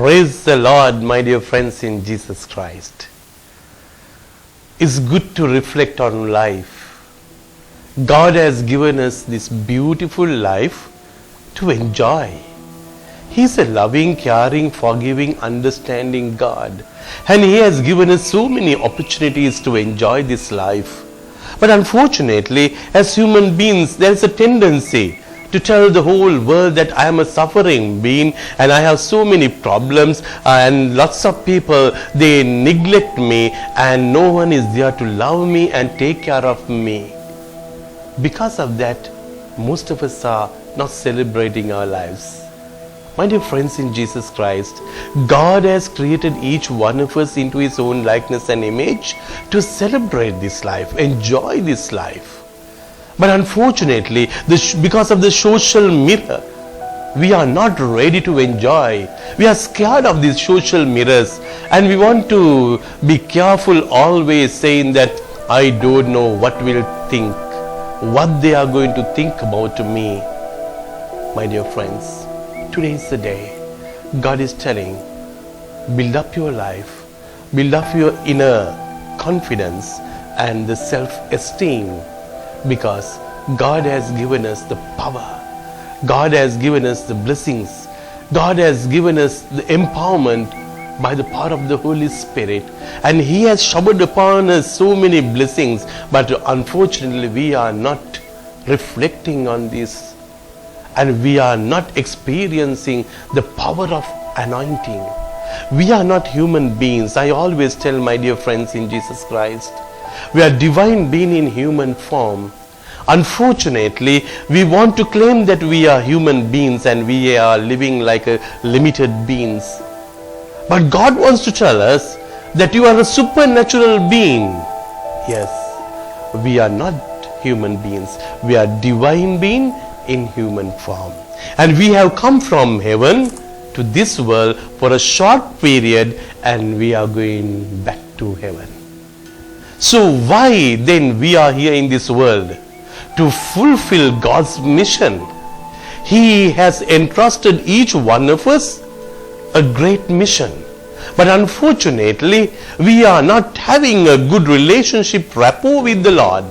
Praise the Lord, my dear friends in Jesus Christ. It's good to reflect on life. God has given us this beautiful life to enjoy. He's a loving, caring, forgiving, understanding God. And He has given us so many opportunities to enjoy this life. But unfortunately, as human beings, there is a tendency to tell the whole world that I am a suffering being and I have so many problems and lots of people, they neglect me and no one is there to love me and take care of me. Because of that, most of us are not celebrating our lives. My dear friends in Jesus Christ, God has created each one of us into His own likeness and image to celebrate this life, enjoy this life. But unfortunately, because of the social mirror, we are not ready to enjoy. We are scared of these social mirrors and we want to be careful, always saying that I don't know what will think, what they are going to think about me. My dear friends, today is the day. God is telling, build up your life, build up your inner confidence and the self-esteem, because God has given us the power. God has given us the blessings. God has given us the empowerment by the power of the Holy Spirit. And He has showered upon us so many blessings. But unfortunately, we are not reflecting on this. And we are not experiencing the power of anointing. We are not human beings. I always tell my dear friends in Jesus Christ, we are divine being in human form. Unfortunately, we want to claim that we are human beings and we are living like a limited beings. But God wants to tell us that you are a supernatural being. Yes, we are not human beings. We are divine being in human form. And we have come from heaven to this world for a short period and we are going back to heaven. So why then we are here in this world? To fulfill God's mission. He has entrusted each one of us a great mission. But unfortunately, we are not having a good relationship rapport with the Lord.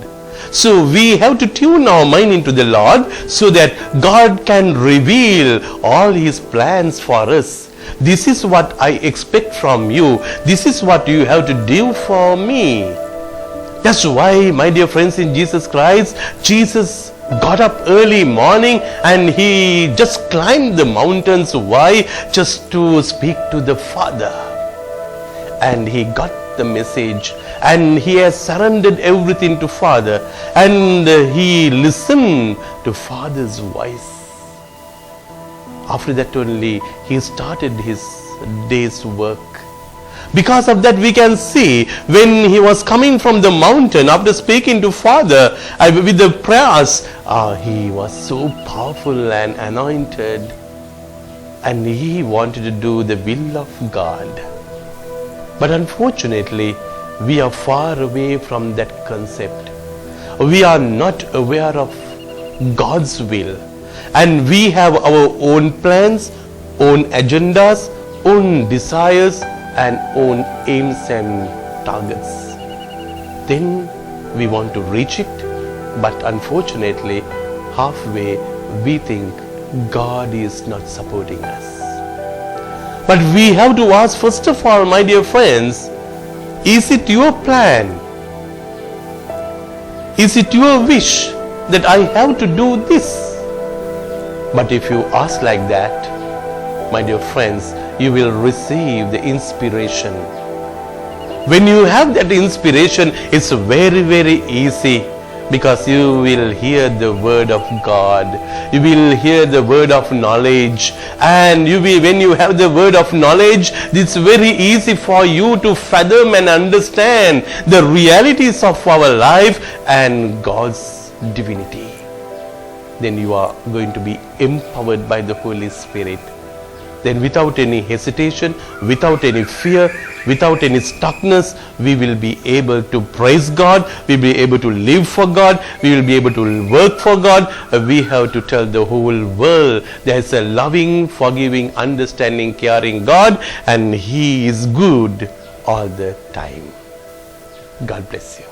So we have to tune our mind into the Lord so that God can reveal all His plans for us. This is what I expect from you. This is what you have to do for me. That's why, my dear friends in Jesus Christ, Jesus got up early morning and He just climbed the mountains. Why? Just to speak to the Father. And He got the message and He has surrendered everything to Father and He listened to Father's voice. After that only He started His day's work. Because of that, we can see when He was coming from the mountain after speaking to Father with the prayers, He was so powerful and anointed and He wanted to do the will of God. But unfortunately, we are far away from that concept. We are not aware of God's will and we have our own plans, own agendas, own desires and own aims and targets. Then we want to reach it, but unfortunately, halfway we think God is not supporting us. But we have to ask first of all, my dear friends, is it your plan? Is it your wish that I have to do this? But if you ask like that, my dear friends, you will receive the inspiration. When you have that inspiration, it's very, very easy because you will hear the word of God. You will hear the word of knowledge. And when you have the word of knowledge, it's very easy for you to fathom and understand the realities of our life and God's divinity. Then you are going to be empowered by the Holy Spirit. then without any hesitation, without any fear, without any stuckness, we will be able to praise God, we will be able to live for God, we will be able to work for God. We have to tell the whole world there is a loving, forgiving, understanding, caring God, and He is good all the time. God bless you.